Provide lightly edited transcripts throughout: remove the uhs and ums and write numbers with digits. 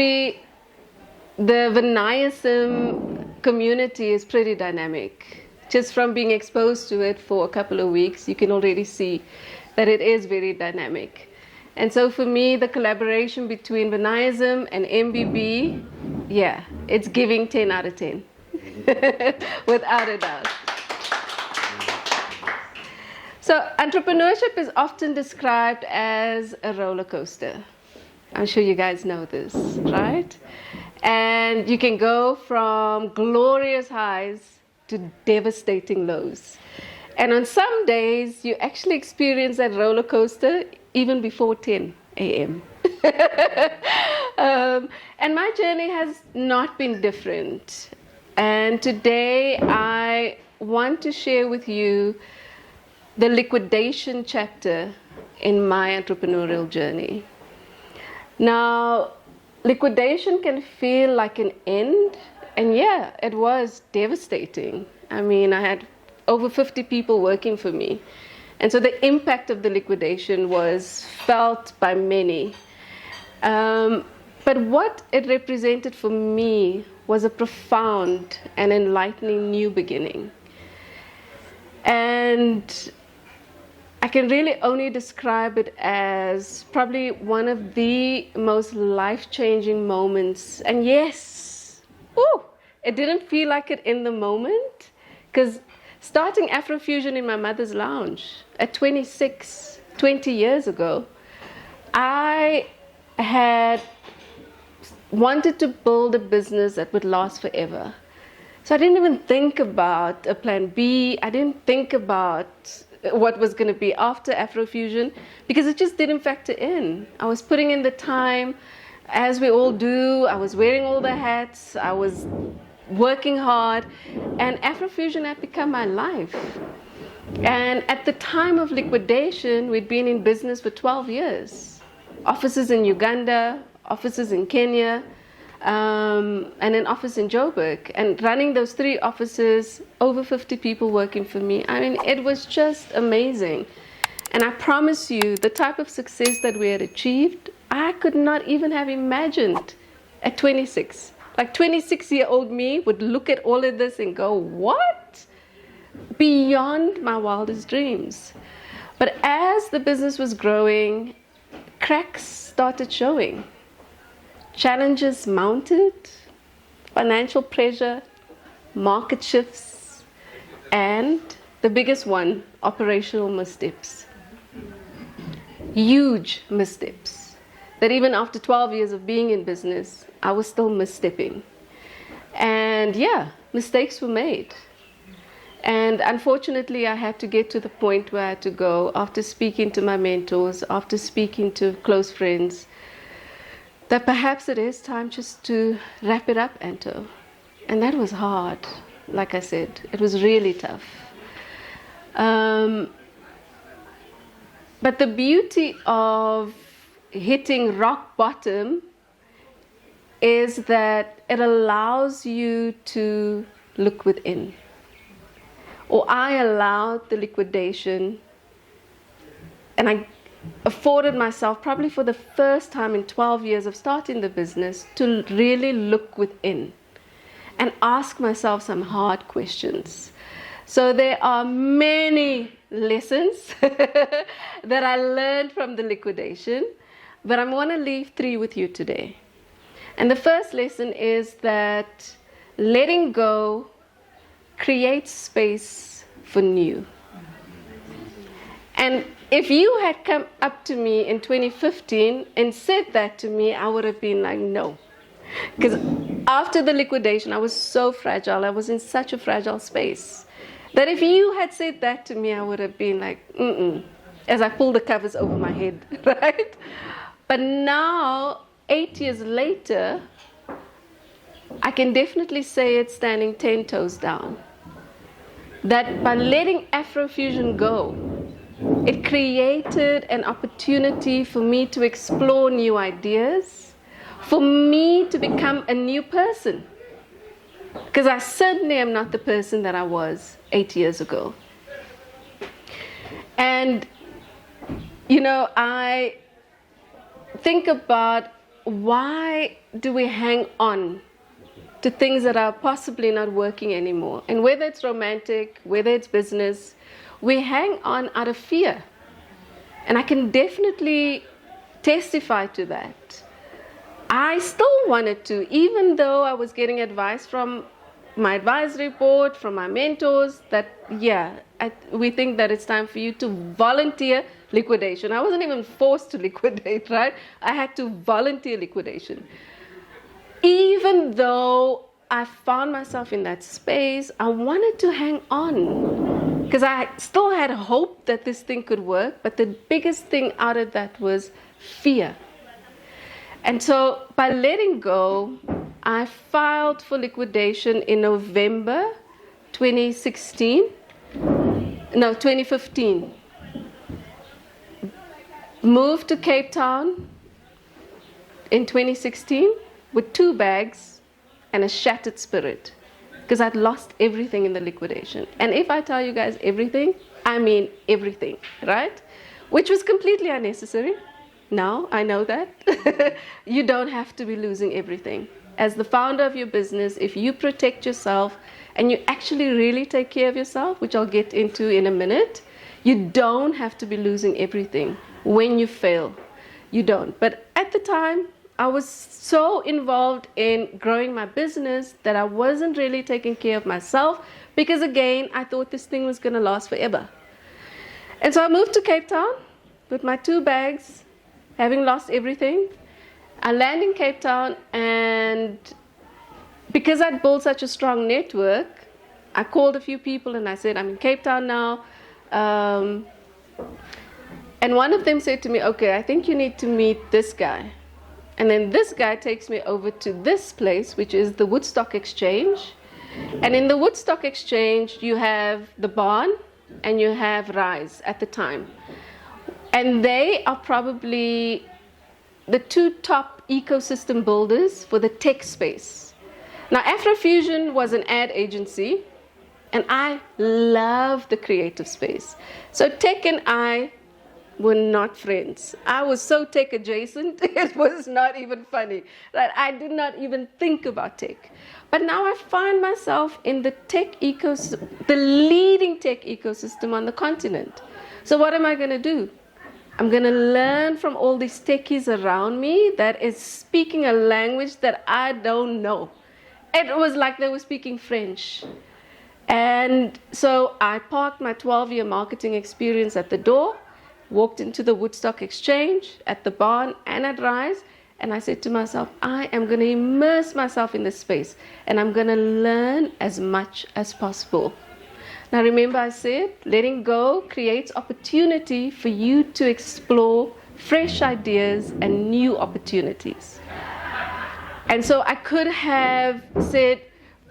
see, the Vinayasam community is pretty dynamic. Just from being exposed to it for a couple of weeks, you can already see that it is very dynamic. And so for me, the collaboration between Vinayasam and MBB, yeah, it's giving 10 out of 10, without a doubt. So entrepreneurship is often described as a roller coaster. I'm sure you guys know this, right? And you can go from glorious highs to devastating lows. And on some days, you actually experience that roller coaster even before 10 a.m. And my journey has not been different. And today, I want to share with you the liquidation chapter in my entrepreneurial journey. Now, liquidation can feel like an end, and yeah, it was devastating. I mean, I had over 50 people working for me, and so the impact of the liquidation was felt by many. But what it represented for me was a profound and enlightening new beginning. And I can really only describe it as probably one of the most life-changing moments. And yes, it didn't feel like it in the moment, because starting AfroFusion in my mother's lounge at 26, 20 years ago, I had wanted to build a business that would last forever. So I didn't even think about a plan B. I didn't think about what was going to be after AfroFusion, because it just didn't factor in. I was putting in the time, as we all do. I was wearing all the hats. I was working hard, and AfroFusion had become my life. And at the time of liquidation, we'd been in business for 12 years. Offices in Uganda, offices in Kenya, and an office in Joburg. And running those 3 offices, over 50 people working for me. I mean, it was just amazing. And I promise you, the type of success that we had achieved, I could not even have imagined at 26. Like 26-year-old me would look at all of this and go, what? Beyond my wildest dreams. But as the business was growing, cracks started showing. Challenges mounted, financial pressure, market shifts, and the biggest one, operational missteps. Huge missteps that even after 12 years of being in business, I was still misstepping. And yeah, mistakes were made. And unfortunately, I had to get to the point where I had to go, after speaking to my mentors, after speaking to close friends, that perhaps it is time just to wrap it up, Anto. And that was hard. Like I said, it was really tough. But the beauty of hitting rock bottom is that it allows you to look within. Or I allowed the liquidation, and I afforded myself, probably for the first time in 12 years of starting the business, to really look within and ask myself some hard questions. So there are many lessons that I learned from the liquidation, but I'm going to leave 3 with you today. And the first lesson is that letting go creates space for new. And if you had come up to me in 2015 and said that to me, I would have been like, no. Because after the liquidation, I was so fragile. I was in such a fragile space that if you had said that to me, I would have been like, as I pulled the covers over my head, right? But now, 8 years later, I can definitely say it's standing 10 toes down. That by letting AfroFusion go, it created an opportunity for me to explore new ideas, for me to become a new person. Because I certainly am not the person that I was 8 years ago. And, you know, I think about why do we hang on to things that are possibly not working anymore? And whether it's romantic, whether it's business, we hang on out of fear. And I can definitely testify to that. I still wanted to, even though I was getting advice from my advisory board, from my mentors, that, we think that it's time for you to volunteer liquidation. I wasn't even forced to liquidate, right? I had to volunteer liquidation. Even though I found myself in that space, I wanted to hang on because I still had hope that this thing could work. But the biggest thing out of that was fear. And so by letting go, I filed for liquidation in November 2015. Moved to Cape Town in 2016 with 2 bags and a shattered spirit because I'd lost everything in the liquidation. And if I tell you guys everything, I mean everything, right? Which was completely unnecessary. Now I know that. You don't have to be losing everything. As the founder of your business, if you protect yourself and you actually really take care of yourself, which I'll get into in a minute, you don't have to be losing everything when you fail. You don't. But at the time, I was so involved in growing my business that I wasn't really taking care of myself because, again, I thought this thing was going to last forever. And so I moved to Cape Town with my 2 bags, having lost everything. I land in Cape Town, and because I'd built such a strong network, I called a few people and I said, I'm in Cape Town now. And one of them said to me, okay, I think you need to meet this guy. And then this guy takes me over to this place, which is the Woodstock Exchange. And in the Woodstock Exchange, you have the Barn and you have Rise at the time. And they are probably the 2 top ecosystem builders for the tech space. Now, AfroFusion was an ad agency, and I love the creative space. So tech and I were not friends. I was so tech adjacent, it was not even funny. Right? I did not even think about tech. But now I find myself in the tech ecosystem, the leading tech ecosystem on the continent. So what am I going to do? I'm going to learn from all these techies around me that is speaking a language that I don't know. It was like they were speaking French. And so I parked my 12-year marketing experience at the door, walked into the Woodstock Exchange, at the Barn and at Rise, and I said to myself, I am going to immerse myself in this space, and I'm going to learn as much as possible. Now remember I said, letting go creates opportunity for you to explore fresh ideas and new opportunities. And so I could have said,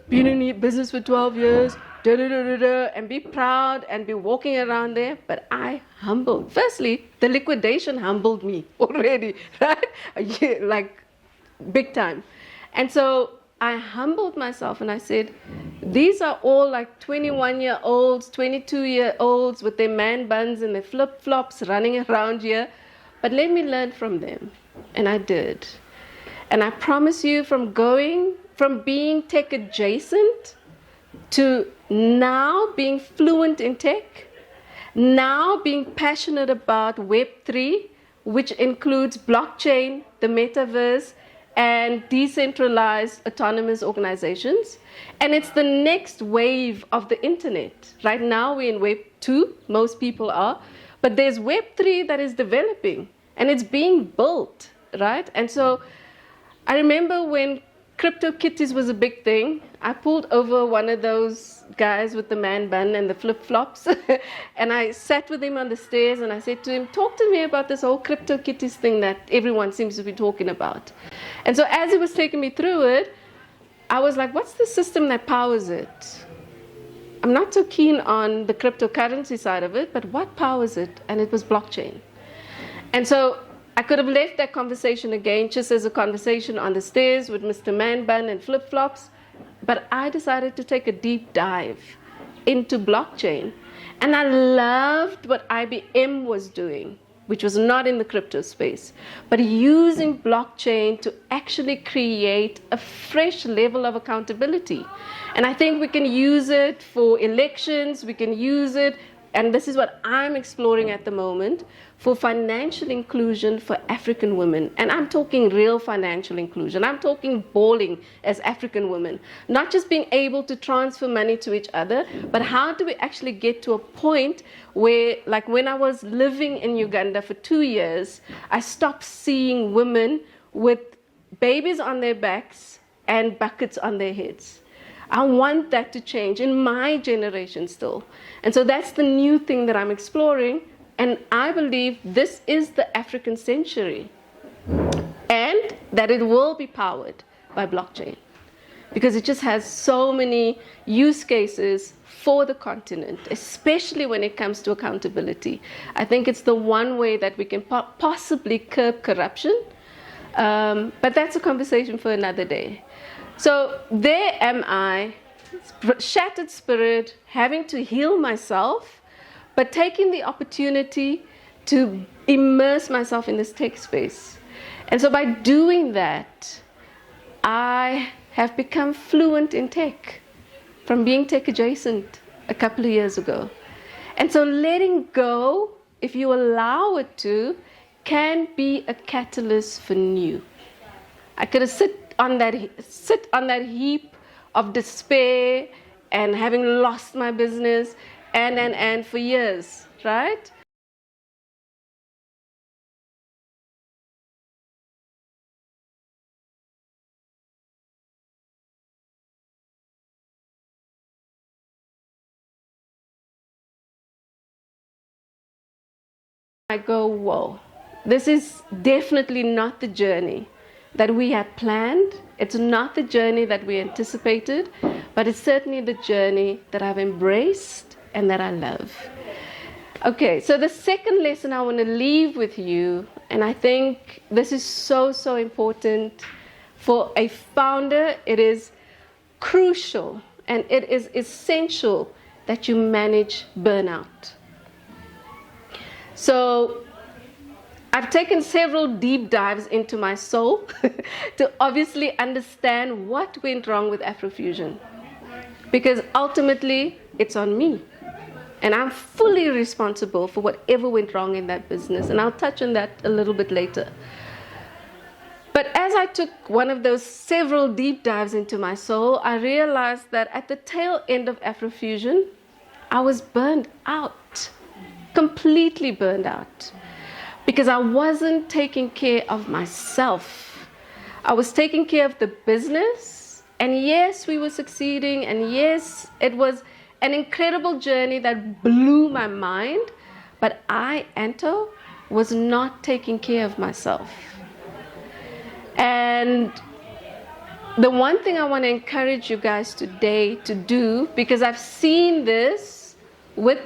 been in business for 12 years, and be proud and be walking around there, but I humbled. Firstly, the liquidation humbled me already, right? Like big time. And so I humbled myself and I said, these are all like 21-year-olds, 22-year-olds with their man buns and their flip-flops running around here, but let me learn from them. And I did. And I promise you, from being tech adjacent to now being fluent in tech, now being passionate about Web3, which includes blockchain, the metaverse, and decentralized autonomous organizations. And it's the next wave of the internet. Right now we're in Web 2, most people are, but there's Web 3 that is developing and it's being built, right? And so I remember when CryptoKitties was a big thing, I pulled over one of those guys with the man bun and the flip-flops and I sat with him on the stairs and I said to him, talk to me about this whole CryptoKitties thing that everyone seems to be talking about. And so as he was taking me through it, I was like, what's the system that powers it? I'm not so keen on the cryptocurrency side of it, but what powers it? And it was blockchain. And so I could have left that conversation again just as a conversation on the stairs with Mr. Man Bun and flip-flops, but I decided to take a deep dive into blockchain. And I loved what IBM was doing. which was not in the crypto space, but using blockchain to actually create a fresh level of accountability. And I think we can use it for elections, we can use it, and this is what I'm exploring at the moment, for financial inclusion for African women. And I'm talking real financial inclusion. I'm talking balling as African women. Not just being able to transfer money to each other, but how do we actually get to a point where, like when I was living in Uganda for 2 years, I stopped seeing women with babies on their backs and buckets on their heads. I want that to change in my generation still. And so that's the new thing that I'm exploring. And I believe this is the African century, and that it will be powered by blockchain, because it just has so many use cases for the continent, especially when it comes to accountability. I think it's the one way that we can possibly curb corruption, but that's a conversation for another day. So there am I, shattered spirit, having to heal myself, but taking the opportunity to immerse myself in this tech space. And so by doing that, I have become fluent in tech from being tech adjacent a couple of years ago. And so letting go, if you allow it to, can be a catalyst for new. I could have sit on that heap of despair and having lost my business and for years, right? I go, whoa, this is definitely not the journey that we had planned. It's not the journey that we anticipated, but it's certainly the journey that I've embraced and that I love. Okay, so the second lesson I want to leave with you, and I think this is so, so important for a founder. It is crucial and it is essential that you manage burnout. So I've taken several deep dives into my soul to obviously understand what went wrong with AfroFusion, because ultimately it's on me. And I'm fully responsible for whatever went wrong in that business. And I'll touch on that a little bit later. But as I took one of those several deep dives into my soul, I realized that at the tail end of AfroFusion, I was burned out, completely burned out, because I wasn't taking care of myself. I was taking care of the business. And yes, we were succeeding. And yes, it was an incredible journey that blew my mind, but I, Anto, was not taking care of myself. And the one thing I want to encourage you guys today to do, because I've seen this with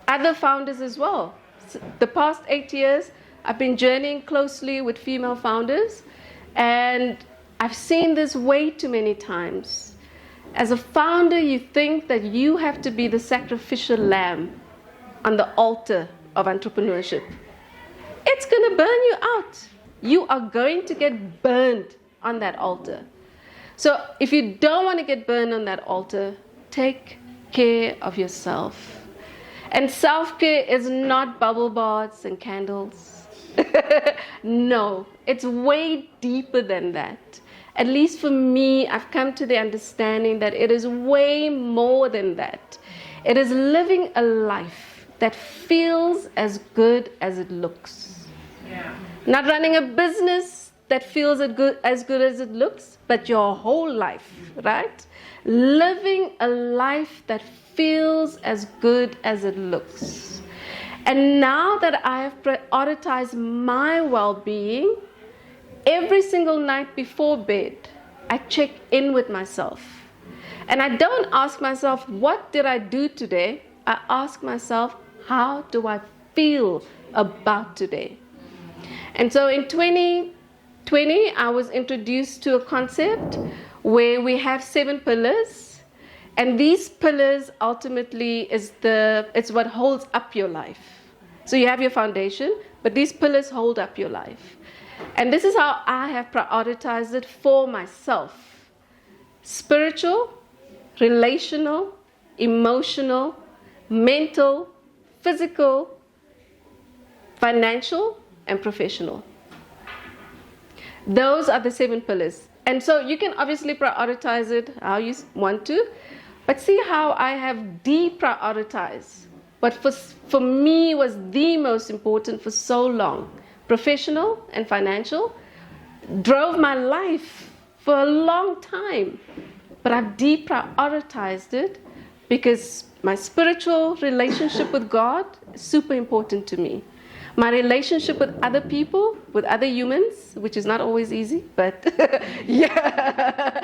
other founders as well. The past 8 years, I've been journeying closely with female founders, and I've seen this way too many times. As a founder, you think that you have to be the sacrificial lamb on the altar of entrepreneurship. It's going to burn you out. You are going to get burned on that altar. So if you don't want to get burned on that altar, take care of yourself. And self-care is not bubble baths and candles. No, it's way deeper than that. At least for me, I've come to the understanding that it is way more than that. It is living a life that feels as good as it looks. Yeah. Not running a business that feels as good as it looks, but your whole life, right? Living a life that feels as good as it looks. And now that I have prioritized my well-being, every single night before bed, I check in with myself. And I don't ask myself, what did I do today? I ask myself, how do I feel about today? And so in 2020, I was introduced to a concept where we have 7 pillars. And these pillars ultimately it's what holds up your life. So you have your foundation, but these pillars hold up your life. And this is how I have prioritized it for myself: spiritual, relational, emotional, mental, physical, financial, and professional. Those are the 7 pillars. And so you can obviously prioritize it how you want to, but see how I have deprioritized what for me was the most important for so long. Professional and financial drove my life for a long time, but I've deprioritized it because my spiritual relationship with God is super important to me. My relationship with other people, with other humans, which is not always easy, but yeah,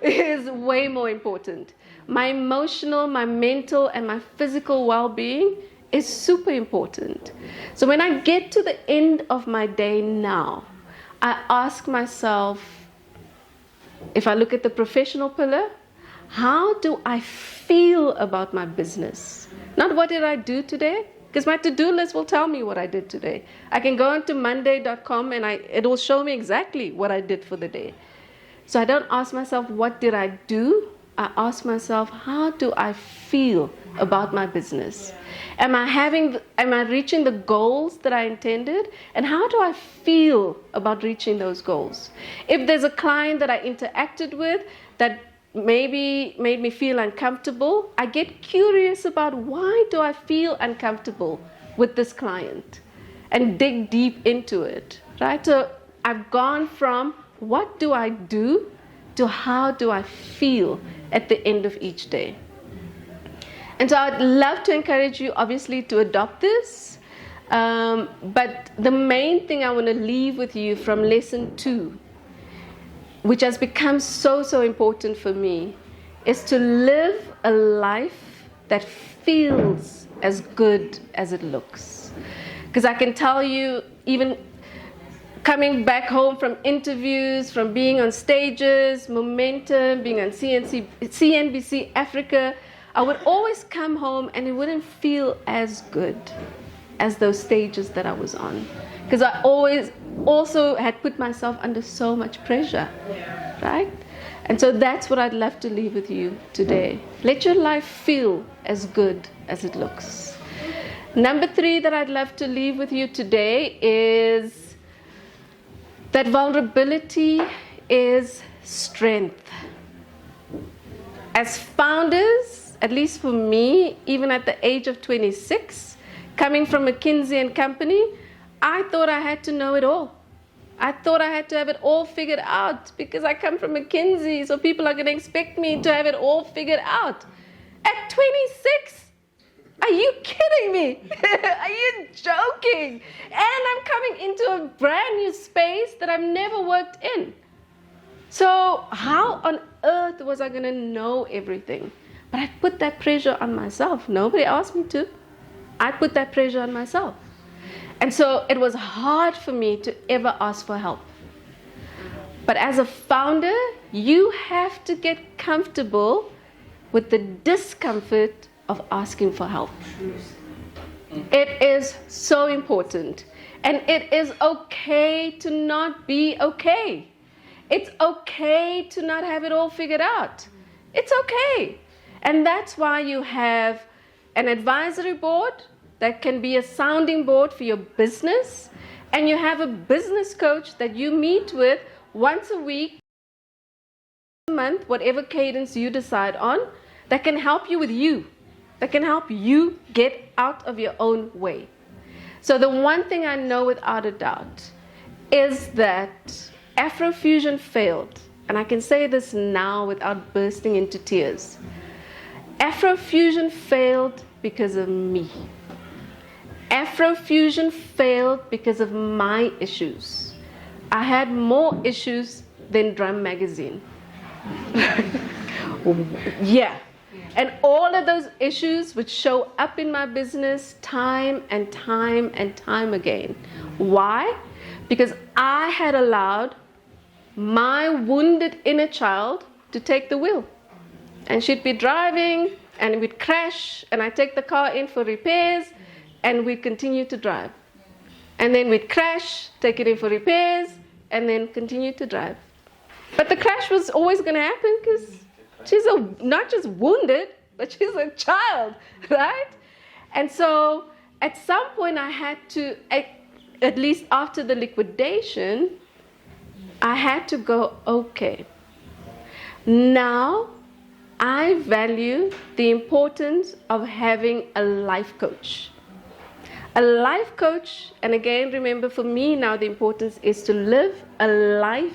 is way more important. My emotional, my mental, and my physical well-being is super important. So when I get to the end of my day now, I ask myself, if I look at the professional pillar, how do I feel about my business? Not what did I do today? Because my to-do list will tell me what I did today. I can go into monday.com and it will show me exactly what I did for the day. So I don't ask myself, what did I do? I ask myself, how do I feel about my business? Am I reaching the goals that I intended? And how do I feel about reaching those goals? If there's a client that I interacted with that maybe made me feel uncomfortable, I get curious about, why do I feel uncomfortable with this client, and dig deep into it, right? So I've gone from what do I do to how do I feel at the end of each day. And so I'd love to encourage you, obviously, to adopt this. But the main thing I want to leave with you from lesson 2, which has become so important for me, is to live a life that feels as good as it looks. Because I can tell you, even coming back home from interviews, from being on stages, Momentum, being on CNBC Africa, I would always come home and it wouldn't feel as good as those stages that I was on. Because I always also had put myself under so much pressure, right? And so that's what I'd love to leave with you today. Let your life feel as good as it looks. Number 3 that I'd love to leave with you today is that vulnerability is strength. As founders, at least for me, even at the age of 26, coming from McKinsey and Company, I thought I had to know it all. I thought I had to have it all figured out because I come from McKinsey, so people are going to expect me to have it all figured out. At 26? Are you kidding me? Are you joking? And I'm coming into a brand new space that I've never worked in. So how on earth was I going to know everything? But I put that pressure on myself. Nobody asked me to. I put that pressure on myself. And so it was hard for me to ever ask for help. But as a founder, you have to get comfortable with the discomfort of asking for help. It is so important. And it is okay to not be okay. It's okay to not have it all figured out. It's okay. And that's why you have an advisory board that can be a sounding board for your business, and you have a business coach that you meet with once a week, a month, whatever cadence you decide on, that can help you with you, that can help you get out of your own way. So the one thing I know without a doubt is that AfroFusion failed, and I can say this now without bursting into tears. AfroFusion failed because of me. AfroFusion failed because of my issues. I had more issues than Drum Magazine. Yeah. And all of those issues would show up in my business time and time and time again. Why? Because I had allowed my wounded inner child to take the wheel. And she'd be driving, and we'd crash, and I'd take the car in for repairs, and we'd continue to drive. And then we'd crash, take it in for repairs, and then continue to drive. But the crash was always going to happen because she's not just wounded, but she's a child, right? And so at some point I had to, at least after the liquidation, I had to go, okay, now I value the importance of having a life coach. A life coach, and again, remember for me now the importance is to live a life,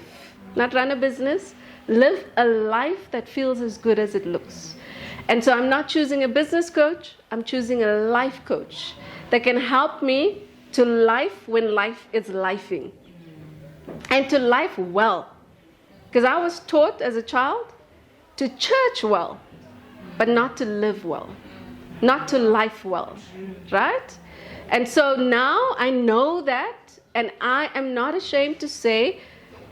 not run a business, live a life that feels as good as it looks. And so I'm not choosing a business coach, I'm choosing a life coach that can help me to life when life is lifing. And to life well. Because I was taught as a child to church well, but not to live well, not to life well, right? And so now I know that, and I am not ashamed to say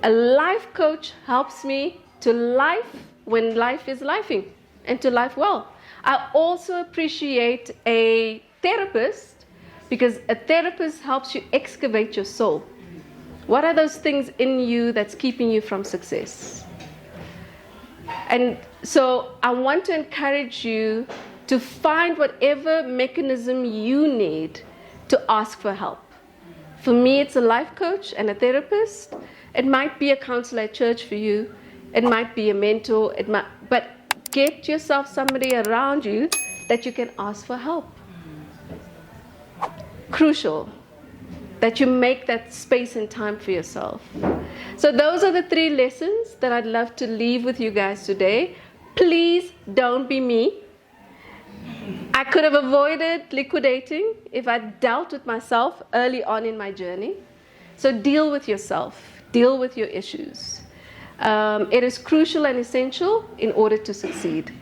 a life coach helps me to life when life is lifing and to life well. I also appreciate a therapist because a therapist helps you excavate your soul. What are those things in you that's keeping you from success? And so I want to encourage you to find whatever mechanism you need to ask for help. For me, it's a life coach and a therapist. It might be a counselor at church for you. It might be a mentor. But get yourself somebody around you that you can ask for help. Crucial that you make that space and time for yourself. So those are the 3 lessons that I'd love to leave with you guys today. Please don't be me. I could have avoided liquidating if I dealt with myself early on in my journey. So deal with yourself. Deal with your issues. It is crucial and essential in order to succeed.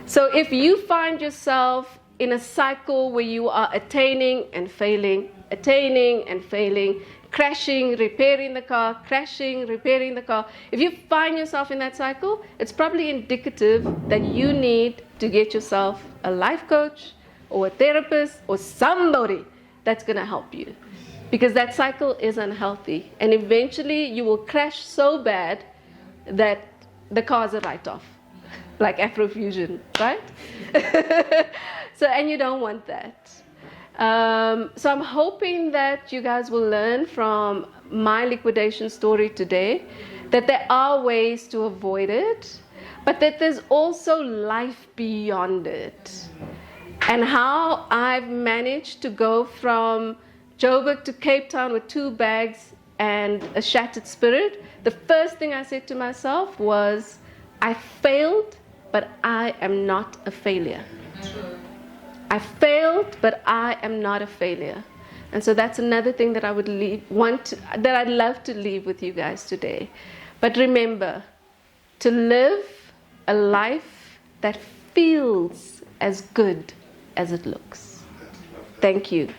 So if you find yourself in a cycle where you are attaining and failing, crashing, repairing the car, crashing, repairing the car. If you find yourself in that cycle, it's probably indicative that you need to get yourself a life coach or a therapist or somebody that's going to help you. Because that cycle is unhealthy. And eventually you will crash so bad that the car's a write-off. Like AfroFusion, right? So, and you don't want that. So I'm hoping that you guys will learn from my liquidation story today that there are ways to avoid it, but that there's also life beyond it. And how I've managed to go from Joburg to Cape Town with 2 bags and a shattered spirit. The first thing I said to myself was, I failed, but I am not a failure. I failed, but I am not a failure. And so that's another thing that I would that I'd love to leave with you guys today. But remember, to live a life that feels as good as it looks. Thank you.